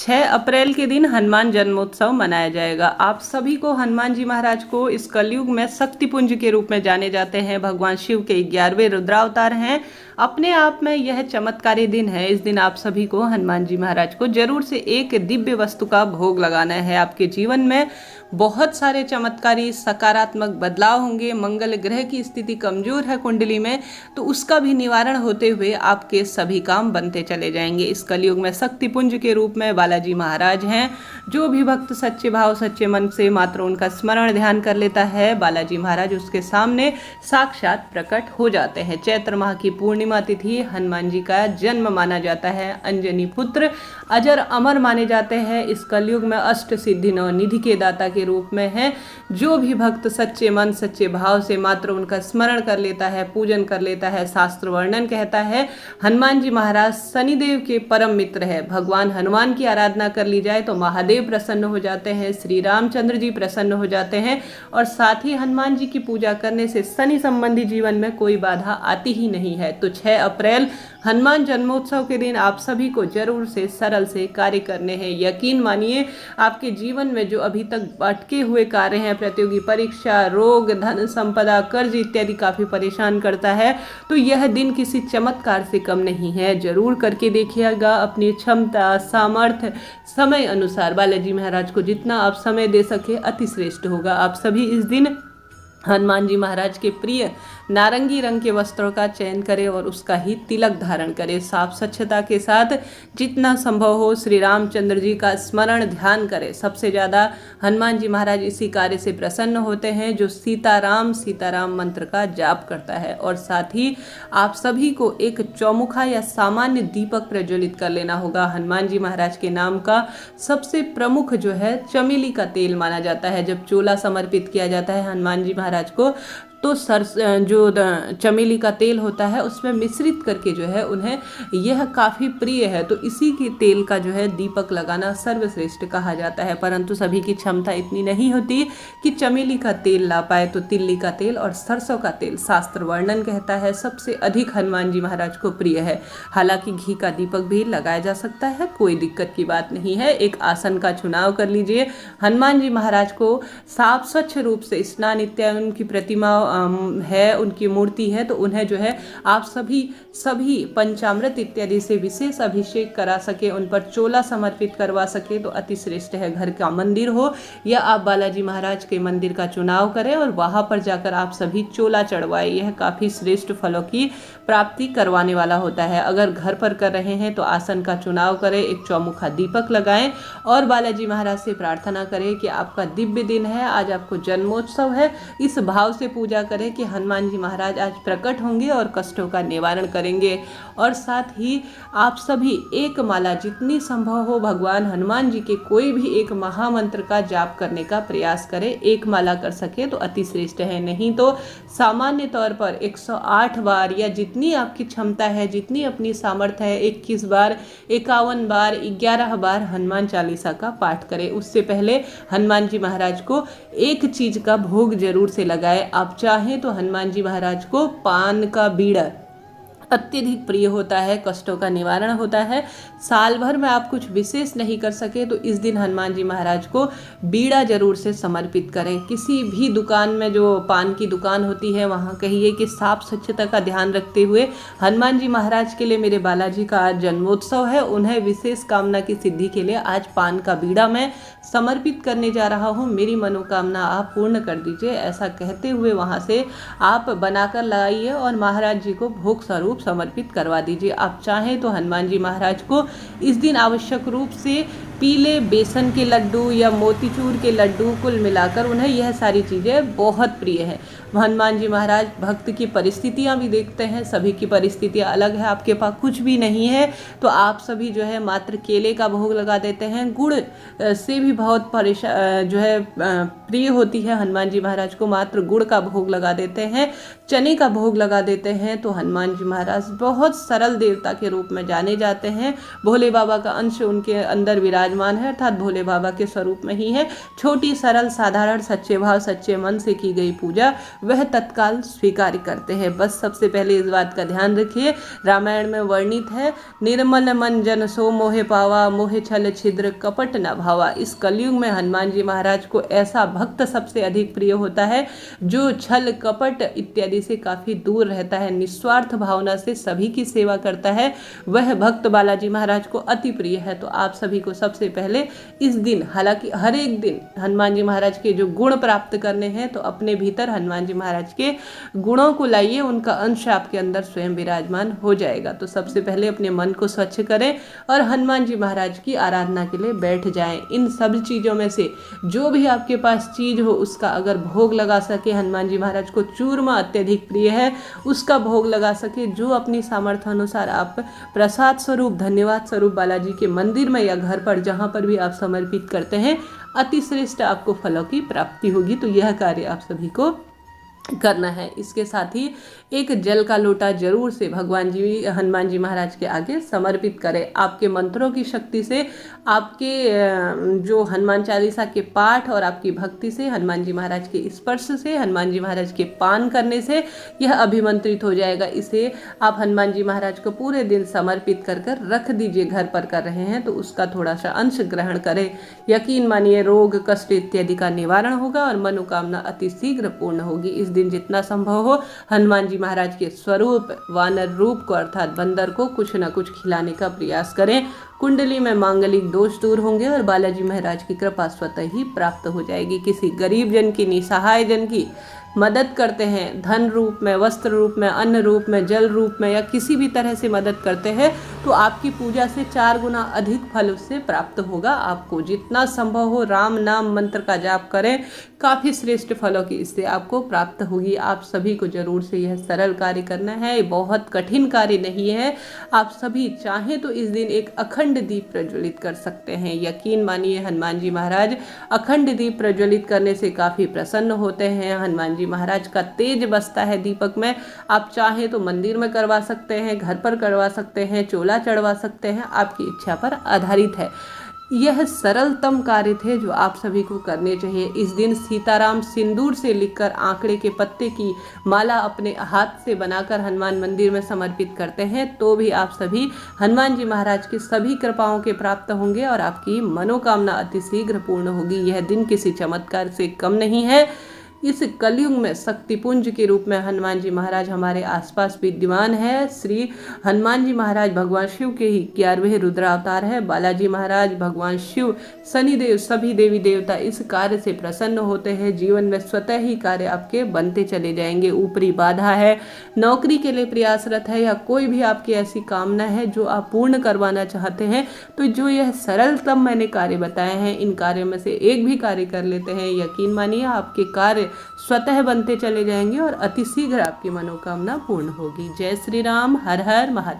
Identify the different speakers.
Speaker 1: 6 अप्रैल के दिन हनुमान जन्मोत्सव मनाया जाएगा। आप सभी को हनुमान जी महाराज को इस कलयुग में शक्तिपुंज के रूप में जाने जाते हैं। भगवान शिव के 11वें रुद्रावतार हैं। अपने आप में यह चमत्कारी दिन है। इस दिन आप सभी को हनुमान जी महाराज को जरूर से एक दिव्य वस्तु का भोग लगाना है। आपके जीवन में बहुत सारे चमत्कारी सकारात्मक बदलाव होंगे। मंगल ग्रह की स्थिति कमजोर है कुंडली में, तो उसका भी निवारण होते हुए आपके सभी काम बनते चले जाएंगे। इस कलयुग में शक्तिपुंज के रूप में बालाजी महाराज हैं। जो भी भक्त सच्चे भाव सच्चे मन से मात्र उनका स्मरण ध्यान कर लेता है, बालाजी महाराज उसके सामने साक्षात प्रकट हो जाते हैं। चैत्र माह की पूर्णिमा तिथि हनुमान जी का जन्म माना जाता है। अंजनी पुत्र अजर अमर माने जाते हैं। इस कलयुग में अष्ट सिद्धि नौ निधि के दाता के रूप में है। जो भी भक्त सच्चे मन सच्चे भाव से मात्र उनका स्मरण कर लेता है, पूजन कर लेता है, शास्त्र वर्णन कहता है हनुमान जी महाराज शनिदेव के परम मित्र है। भगवान हनुमान की आराधना कर ली जाए तो महादेव प्रसन्न हो जाते हैं, श्री रामचंद्र जी प्रसन्न हो जाते हैं, और साथ ही हनुमान जी की पूजा करने से शनि संबंधी जीवन में कोई बाधा आती ही नहीं है। तो 6 अप्रैल हनुमान जन्मोत्सव के दिन आप सभी को जरूर से सरल से कार्य करने हैं। यकीन मानिए आपके जीवन में जो अभी तक अटके हुए कार्य हैं, प्रतियोगी परीक्षा, रोग, धन संपदा, कर्ज इत्यादि काफी परेशान करता है, तो यह दिन किसी चमत्कार से कम नहीं है। जरूर करके देखिएगा। अपनी क्षमता सामर्थ्य समय अनुसार बालाजी महाराज को जितना आप समय दे सके अति श्रेष्ठ होगा। आप सभी इस दिन हनुमान जी महाराज के प्रिय नारंगी रंग के वस्त्रों का चयन करें और उसका ही तिलक धारण करें। साफ स्वच्छता के साथ जितना संभव हो श्री रामचंद्र जी का स्मरण ध्यान करें। सबसे ज़्यादा हनुमान जी महाराज इसी कार्य से प्रसन्न होते हैं जो सीताराम मंत्र का जाप करता है। और साथ ही आप सभी को एक चौमुखा या सामान्य दीपक प्रज्वलित कर लेना होगा। हनुमान जी महाराज के नाम का सबसे प्रमुख जो है चमेली का तेल माना जाता है। जब चोला समर्पित किया जाता है हनुमान जी महाराज को, तो जो चमेली का तेल होता है उसमें मिश्रित करके जो है उन्हें यह काफ़ी प्रिय है, तो इसी के तेल का जो है दीपक लगाना सर्वश्रेष्ठ कहा जाता है। परंतु सभी की क्षमता इतनी नहीं होती कि चमेली का तेल ला पाए, तो तिल्ली का तेल और सरसों का तेल शास्त्र वर्णन कहता है सबसे अधिक हनुमान जी महाराज को प्रिय है। हालांकि घी का दीपक भी लगाया जा सकता है, कोई दिक्कत की बात नहीं है। एक आसन का चुनाव कर लीजिए। हनुमान जी महाराज को साफ स्वच्छ रूप से स्नान इत्यादि, उनकी प्रतिमा है, उनकी मूर्ति है, तो उन्हें जो है आप सभी पंचामृत इत्यादि से विशेष अभिषेक करा सके, उन पर चोला समर्पित करवा सके तो अति श्रेष्ठ है। घर का मंदिर हो या आप बालाजी महाराज के मंदिर का चुनाव करें और वहां पर जाकर आप सभी चोला चढ़वाए, यह काफी श्रेष्ठ फलों की प्राप्ति करवाने वाला होता है। अगर घर पर कर रहे हैं तो आसन का चुनाव करें, एक चौमुखा दीपक लगाएं और बालाजी महाराज से प्रार्थना करें कि आपका दिव्य दिन है, आज आपको जन्मोत्सव है। इस भाव से पूजा करें कि हनुमान जी महाराज आज प्रकट होंगे और कष्टों का निवारण करेंगे। और साथ ही आप सभी एक माला जितनी संभव हो भगवान हनुमान जी के कोई भी एक महामंत्र का जाप करने का प्रयास करें। एक माला कर सके तो अति श्रेष्ठ है, नहीं तो सामान्य तौर पर 108 बार या जितनी आपकी क्षमता है, जितनी अपनी सामर्थ्य है, 21 बार, 51 बार, 11 बार हनुमान चालीसा का पाठ करें। उससे पहले हनुमान जी महाराज को एक चीज का भोग जरूर से लगाए। आप चाहें तो हनुमान जी महाराज को पान का बीड़ा अत्यधिक प्रिय होता है, कष्टों का निवारण होता है। साल भर में आप कुछ विशेष नहीं कर सके तो इस दिन हनुमान जी महाराज को बीड़ा जरूर से समर्पित करें। किसी भी दुकान में, जो पान की दुकान होती है, वहाँ कहिए कि साफ स्वच्छता का ध्यान रखते हुए हनुमान जी महाराज के लिए मेरे बालाजी का आज जन्मोत्सव है, उन्हें विशेष कामना की सिद्धि के लिए आज पान का बीड़ा मैं समर्पित करने जा रहा हूँ, मेरी मनोकामना आप पूर्ण कर दीजिए। ऐसा कहते हुए वहाँ से आप बनाकर लाइए और महाराज जी को भोग स्वरूप समर्पित करवा दीजिए। आप चाहें तो हनुमान जी महाराज को इस दिन आवश्यक रूप से पीले बेसन के लड्डू या मोतीचूर के लड्डू कुल मिलाकर, उन्हें यह सारी चीज़ें बहुत प्रिय हैं। हनुमान जी महाराज भक्त की परिस्थितियां भी देखते हैं, सभी की परिस्थितियां अलग है। आपके पास कुछ भी नहीं है तो आप सभी जो है मात्र केले का भोग लगा देते हैं। गुड़ से भी बहुत जो है प्रिय होती है हनुमान जी महाराज को, मात्र गुड़ का भोग लगा देते हैं, चने का भोग लगा देते हैं। तो हनुमान जी महाराज बहुत सरल देवता के रूप में जाने जाते हैं। भोले बाबा का अंश उनके अंदर विराज विराजमान है, अर्थात भोले बाबा के स्वरूप में ही है। छोटी सरल साधारण सच्चे भाव सच्चे मन से की गई पूजा वह तत्काल स्वीकार करते हैं। बस सबसे पहले इस बात का ध्यान रखिए, रामायण में वर्णित है, निर्मल मन जन सो मोहे पावा, मोहे छल छिद्र कपट न भावा। इस कलयुग में हनुमान जी महाराज को ऐसा भक्त सबसे अधिक प्रिय होता है जो छल कपट इत्यादि से काफी दूर रहता है, निस्वार्थ भावना से सभी की सेवा करता है, वह भक्त बालाजी महाराज को अति प्रिय है। तो आप सभी को सबसे पहले इस दिन, हालांकि हर एक दिन हनुमान जी महाराज के जो गुण प्राप्त करने हैं, तो अपने भीतर हनुमान जी महाराज के गुणों को लाइए, उनका अंश आपके अंदर स्वयं विराजमान हो जाएगा। तो सबसे पहले अपने मन को स्वच्छ करें और हनुमान जी महाराज की आराधना के लिए बैठ जाएं। इन सब चीज़ों में से जो भी आपके पास चीज़ हो उसका अगर भोग लगा सके, हनुमान जी महाराज को चूरमा अत्यधिक प्रिय है, उसका भोग लगा सके, जो अपनी सामर्थ्य अनुसार आप प्रसाद स्वरूप, धन्यवाद स्वरूप बालाजी के मंदिर में या घर पर जहाँ पर भी आप समर्पित करते हैं, अति श्रेष्ठ आपको फलों की प्राप्ति होगी। तो यह कार्य आप सभी को करना है। इसके साथ ही एक जल का लोटा जरूर से भगवान जी हनुमान जी महाराज के आगे समर्पित करें। आपके मंत्रों की शक्ति से, आपके जो हनुमान चालीसा के पाठ और आपकी भक्ति से, हनुमान जी महाराज के स्पर्श से, हनुमान जी महाराज के पान करने से यह अभिमंत्रित हो जाएगा। इसे आप हनुमान जी महाराज को पूरे दिन समर्पित कर कर रख दीजिए। घर पर कर रहे हैं तो उसका थोड़ा सा अंश ग्रहण करें। यकीन मानिए रोग कष्ट इत्यादि का निवारण होगा और मनोकामना अति शीघ्र पूर्ण होगी। इस दिन जितना संभव हो हनुमान जी महाराज के स्वरूप वानर रूप को, अर्थात बंदर को कुछ न कुछ खिलाने का प्रयास करें। कुंडली में मांगलिक दोष दूर होंगे और बालाजी महाराज की कृपा स्वतः ही प्राप्त हो जाएगी। किसी गरीब जन की, निसहाय जन की मदद करते हैं, धन रूप में, वस्त्र रूप में, अन्न रूप में, जल रूप में या किसी भी तरह से मदद करते हैं, तो आपकी पूजा से 4 गुना अधिक फल उससे प्राप्त होगा। आपको जितना संभव हो राम नाम मंत्र का जाप करें, काफ़ी श्रेष्ठ फलों की इससे आपको प्राप्त होगी। आप सभी को जरूर से यह सरल कार्य करना है, बहुत कठिन कार्य नहीं है। आप सभी चाहें तो इस दिन एक अखंड दीप प्रज्वलित कर सकते हैं। यकीन मानिए हनुमान जी महाराज अखंड दीप प्रज्वलित करने से काफ़ी प्रसन्न होते हैं। हनुमान जी महाराज का तेज बसता है दीपक में। आप चाहें तो मंदिर में करवा सकते हैं, घर पर करवा सकते हैं, चोला चढ़वा सकते हैं, आपकी इच्छा पर आधारित है। यह सरलतम कार्य थे जो आप सभी को करने चाहिए। इस दिन सीताराम सिंदूर से लिखकर आंकड़े के पत्ते की माला अपने हाथ से बनाकर हनुमान मंदिर में समर्पित करते हैं, तो भी आप सभी हनुमान जी महाराज की सभी कृपाओं के प्राप्त होंगे और आपकी मनोकामना अति शीघ्र पूर्ण होगी। यह दिन किसी चमत्कार से कम नहीं है। इस कलयुग में शक्तिपुंज के रूप में हनुमान जी महाराज हमारे आसपास विद्यमान है। श्री हनुमान जी महाराज भगवान शिव के ही 11वें रुद्रावतार है। बालाजी महाराज, भगवान शिव, शनिदेव, सभी देवी देवता इस कार्य से प्रसन्न होते हैं। जीवन में स्वतः ही कार्य आपके बनते चले जाएंगे। ऊपरी बाधा है, नौकरी के लिए प्रयासरत है या कोई भी आपकी ऐसी कामना है जो आप पूर्ण करवाना चाहते हैं, तो जो यह सरलतम मैंने कार्य बताए हैं, इन कार्यों में से एक भी कार्य कर लेते हैं, यकीन मानिए आपके कार्य स्वतः बनते चले जाएंगे और अति शीघ्र आपकी मनोकामना पूर्ण होगी। जय श्री राम। हर हर महादेव।